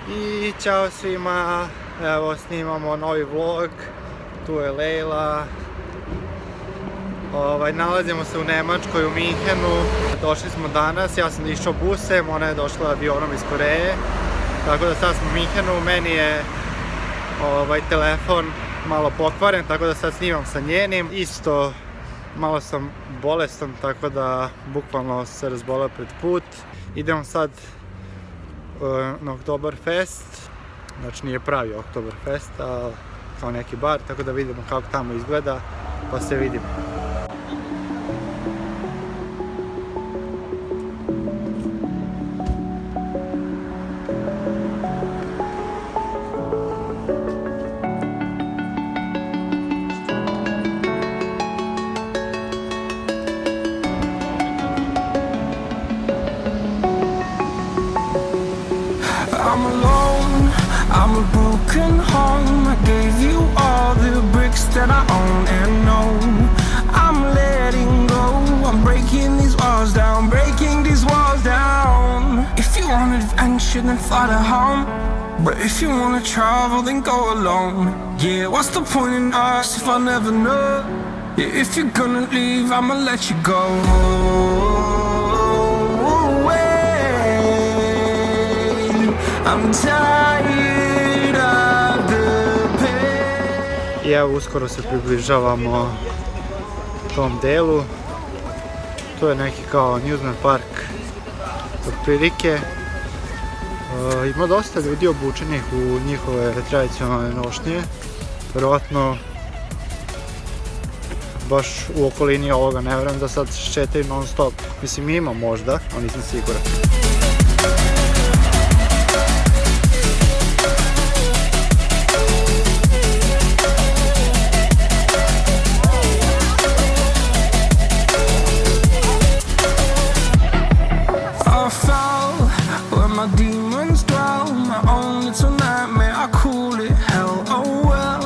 I ćao svima, evo snimamo novi vlog, tu je Lejla. Nalazimo se u Nemačkoj, u Minhenu. Došli smo danas, ja sam išao busem, ona je došla avionom iz Koreje. Tako da sad smo u Minhenu, meni je telefon malo pokvaren, tako da sad snimam sa njenim. Isto, malo sam bolestan, tako da bukvalno se razboleo pred put. Idemo sad na Oktoberfest, znači nije pravi Oktoberfest, ali kao neki bar, tako da vidimo kako tamo izgleda, pa se vidimo. I'm alone, I'm a broken home. I gave you all the bricks that I own and know. I'm letting go, I'm breaking these walls down, breaking these walls down. If you want adventure, then fly to home. But if you wanna travel, then go alone. Yeah, what's the point in us if I'll never know? Yeah, if you're gonna leave, I'ma let you go. I'm tired of the pain. I evo, uskoro se približavamo tom delu. To je neki kao amusement park otprilike. Ima dosta ljudi obučenih u njihove tradicionalne nošnje. Vjerovatno baš u okolini ovoga, ne vjerujem da sad šetaju non stop. Mislim, ima možda, ali nisam siguran. My demons dwell, my own little nightmare, I call it hell, oh well.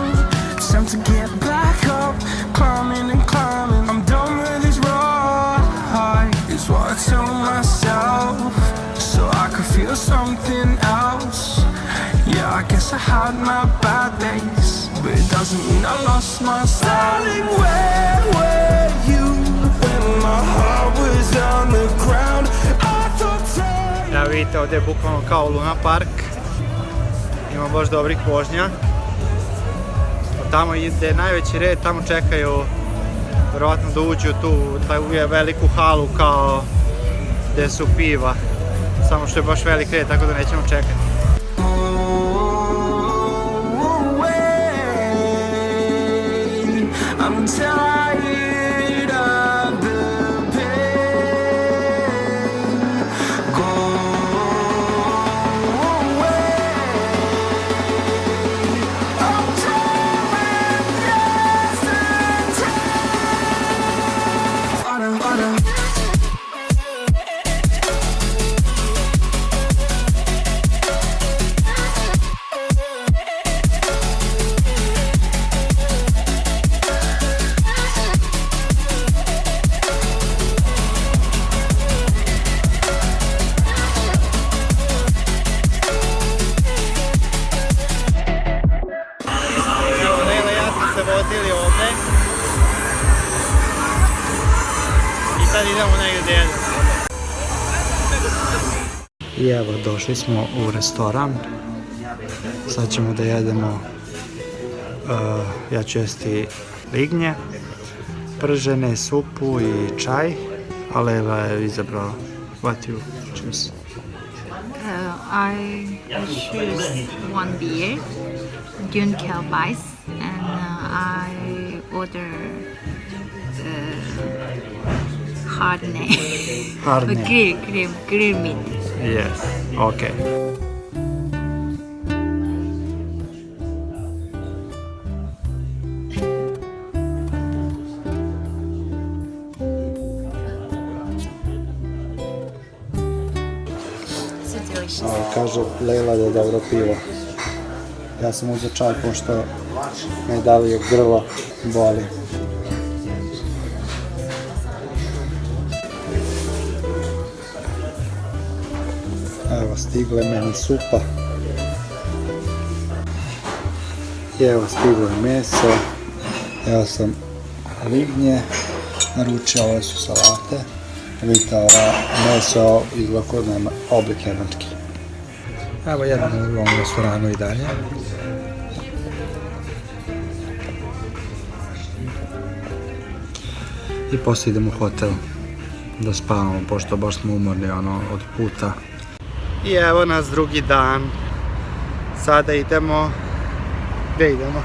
It's time to get back up, climbing and climbing. I'm done with this ride, is what I tell myself, so I could feel something else. Yeah, I guess I had my bad days, but it doesn't mean I lost my style. Where were you when my heart was on the ground? I thought Evo vidite, ovdje je bukvalno kao Luna Park. Ima baš dobrih vožnja. Tamo gdje je najveći red, tamo čekaju vjerovatno da uđu tu veliku halu kao gdje su piva. Samo što je baš velik red, tako da nećemo čekati. Vozili ovdje i sad idemo negdje dalje. I evo, došli smo u restoran. Sad ćemo da jedemo, ja ću jesti lignje, pržene, supu i čaj. A Lejla je izabrala. What you choose? I choose one beer, Dunkelweiss, and I order Hardney. Hardney. Grill meat. Yes, okay. Kaže Lejla da je dobro pivo. Ja sam uzeo čaj pošto me dalje grlo boli. Evo, stigla je meni supa. I evo stiglo je meso, evo sam lignje, naručio, ove su salate, vidite ova meso izgleda kod nema oblik jednački. Evo jedan u ovom restoranu i dalje. I poslije idemo u hotel da spavamo, pošto baš smo umorni od puta. I evo nas drugi dan. Sada idemo... Gdje idemo?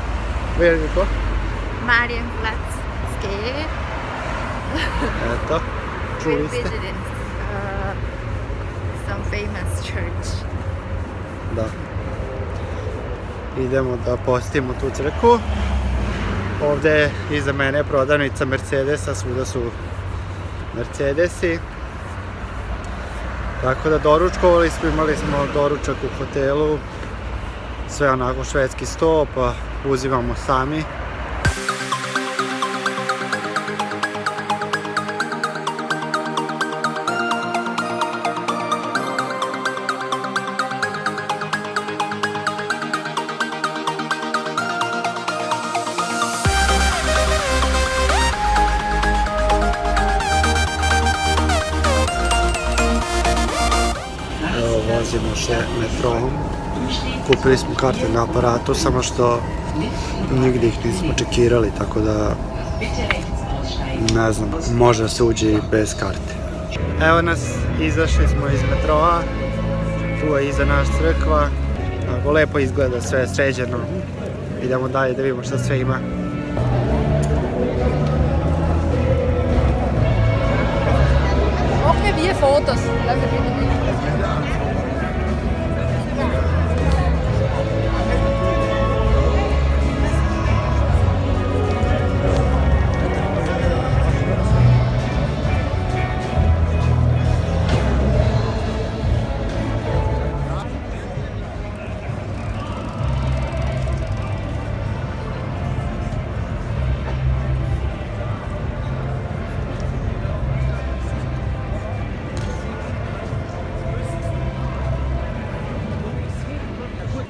Where you go? Marienplatz Square. Eto, čuli ste? Visited some famous church. Da. Idemo da posjetimo tu crkvu. Ovdje je iza mene prodavnica Mercedesa, svuda su Mercedesi. Tako da doručkovali smo, imali smo doručak u hotelu. Sve onako švedski sto, pa uzimamo sami. Vozimo se metrom. Kupili smo karte na aparatu, samo što nigdje ih nismo čekirali, tako da ne znam, može se uđe i bez karte. Evo nas, izašli smo iz metroa, tu je iza naš crkva, lepo izgleda, sve sređeno. Idemo dalje da vidimo šta sve ima. Okay, wir Fotos.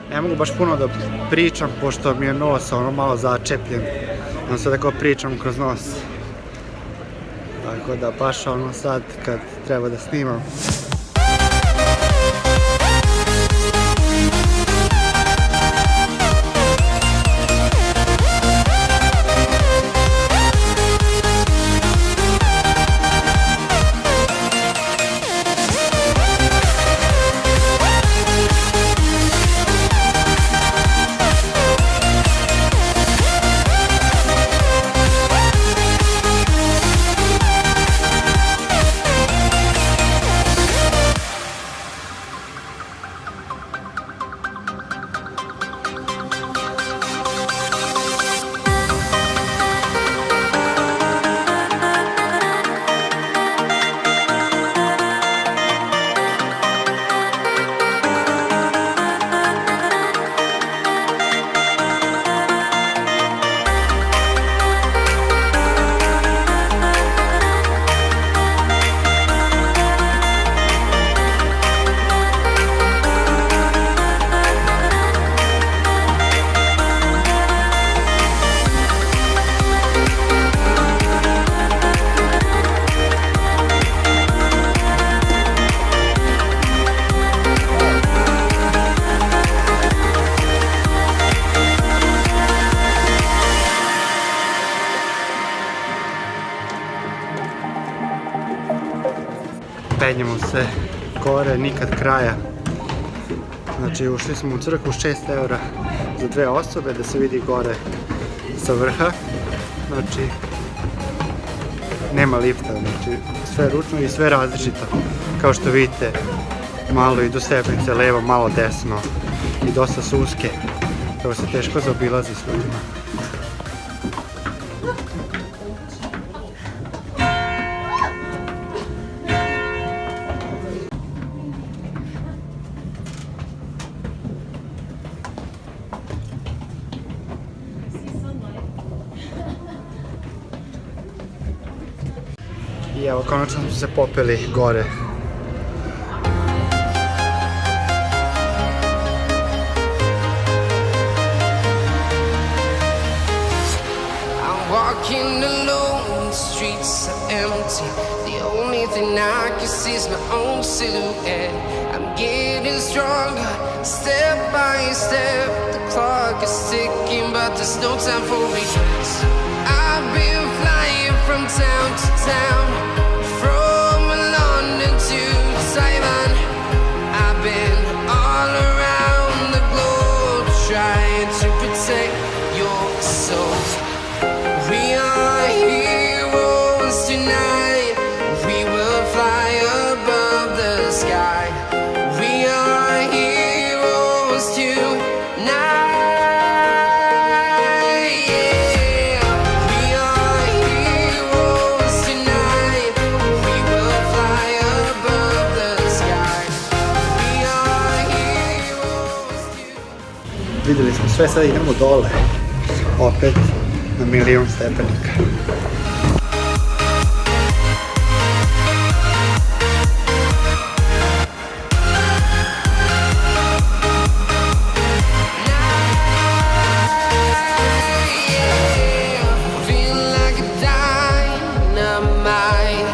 Ne mogu baš puno da pričam, pošto mi je nos malo začepljen. Sad tako pričam kroz nos. Tako da baš sad kad treba da snimam. Penjemo se gore, nikad kraja. Znači ušli smo u crkvu, 6 € za 2 osobe da se vidi gore sa vrha. Znači nema lifta, znači sve ručno i sve različito. Kao što vidite, malo idu stepenice levo, malo desno i dosta su uske. Tako se teško zaobilazi s ljudima. I evo, konačno smo se popeli gore. and I can see my own silhouette. I'm getting stronger, step by step. The clock is ticking, but there's no time for regrets. I've been flying from town to town, from London to Taiwan. I've been all around the globe trying to protect your soul. We are heroes tonight. We will fly above the sky. We are heroes tonight. Yeah. We are heroes tonight. We will fly above the sky. We are heroes tonight. Vidjeli smo sve, sad idemo dole. Opet na 1.000.000 stepenika. Feel like a dynamite,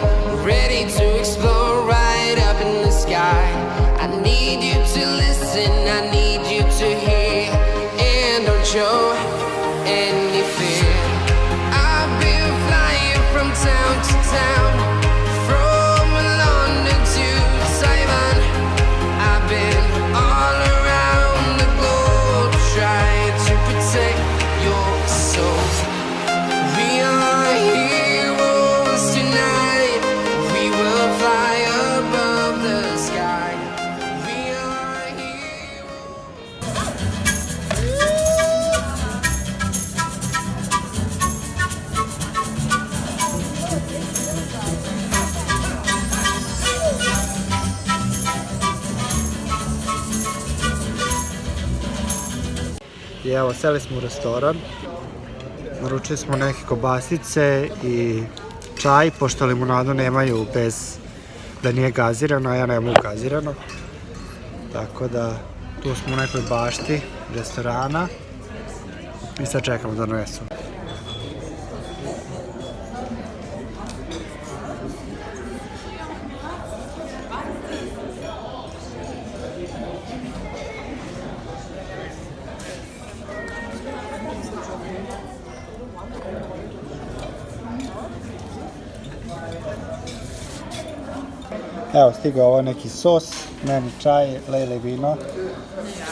ready to explode right up in the sky. I need you to listen, I need you to hear, and don't show any fear. I've been flying from town to town, from London to Taiwan. I've been all around the globe trying to protect your soul. We are heroes tonight. We will fly above the sky. We are heroes. I evo, seli smo u restoran. Naručili smo neke kobasice i čaj, pošto limunadu nemaju bez da nije gazirano, a ja ne mogu gazirano. Tako da tu smo u nekoj bašti restorana i sad čekamo da donesu. Evo, stigao ovo neki sos, meni čaj, Lejli vino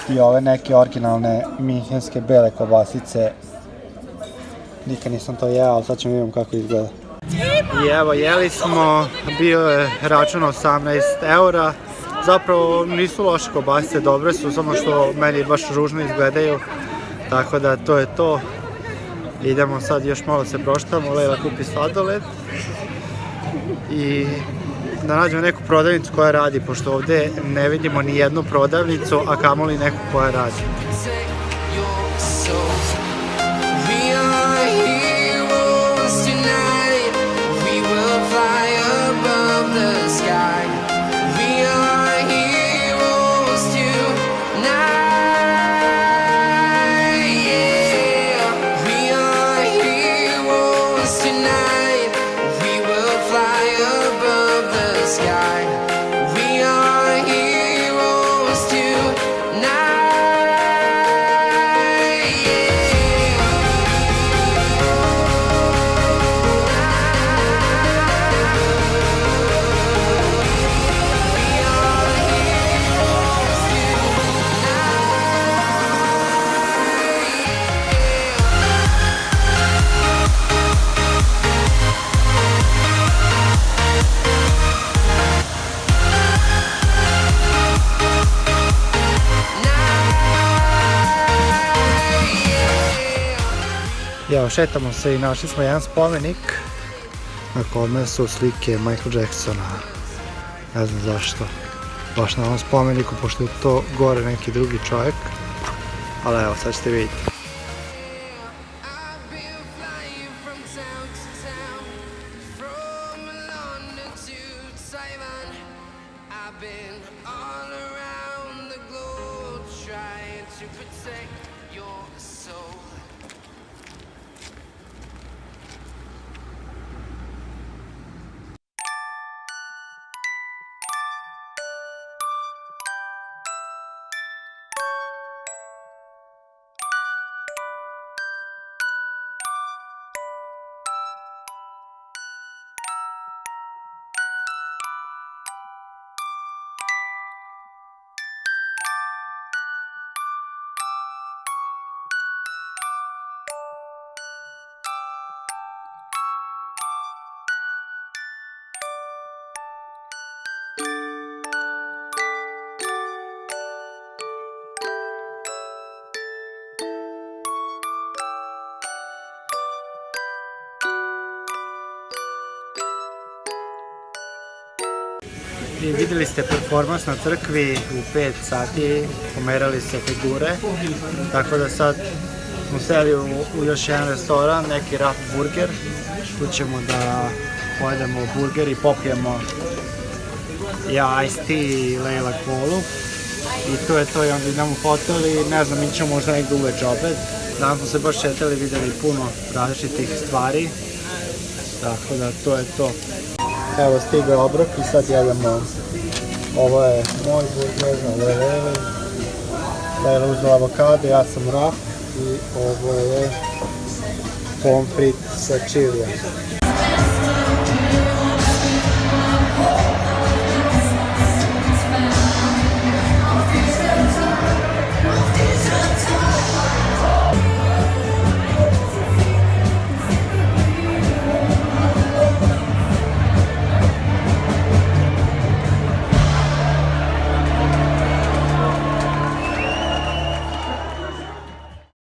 i ove neke originalne minhenske bele kobasice. Nikad nisam to jeo, ali sad ćemo vidjeti kako izgleda. I evo, jeli smo, bio je račun 18 eura. Zapravo nisu loše kobasice, dobre su, samo što meni baš ružno izgledaju. Tako da to je to. Idemo sad još malo se proštamo, Lejla kupi sladoled. I da nađemo neku prodavnicu koja radi, pošto ovdje ne vidimo ni jednu prodavnicu, a kamoli neku koja radi. Protect your soul. We are heroes tonight. We will fly above the sky. We are heroes tonight. Yeah. We are heroes tonight. We will fly above the sky. We are heroes tonight. Evo, šetamo se i našli smo jedan spomenik na kome su slike Michael Jacksona. Ne znam zašto. Baš na ovom spomeniku, pošto je to gore neki drugi čovjek. Ali evo, sad ćete vidjeti. I've been flying from town to town, from London to Taiwan. I've been all around the globe trying to protect your soul. I vidjeli ste performans na crkvi u 5 sati, pomerali se figure, tako da sad smo seli u još jedan restoran, neki Rap Burger. Tu ćemo da pojedemo burger i popijemo ja Ice Tea i Lejla Kolu. I to je to, i onda idemo u hotel i ne znam, mi ćemo možda negdje uveč opet. Danas smo se baš šetali, vidjeli puno različitih stvari, tako da to je to. Evo, stigao je obrok i sad jedemo. Ovo je moj burger, ovo je Lejla. Lejla uzela avokado, ja sam Rap i ovo je pomfrit sa čilijem.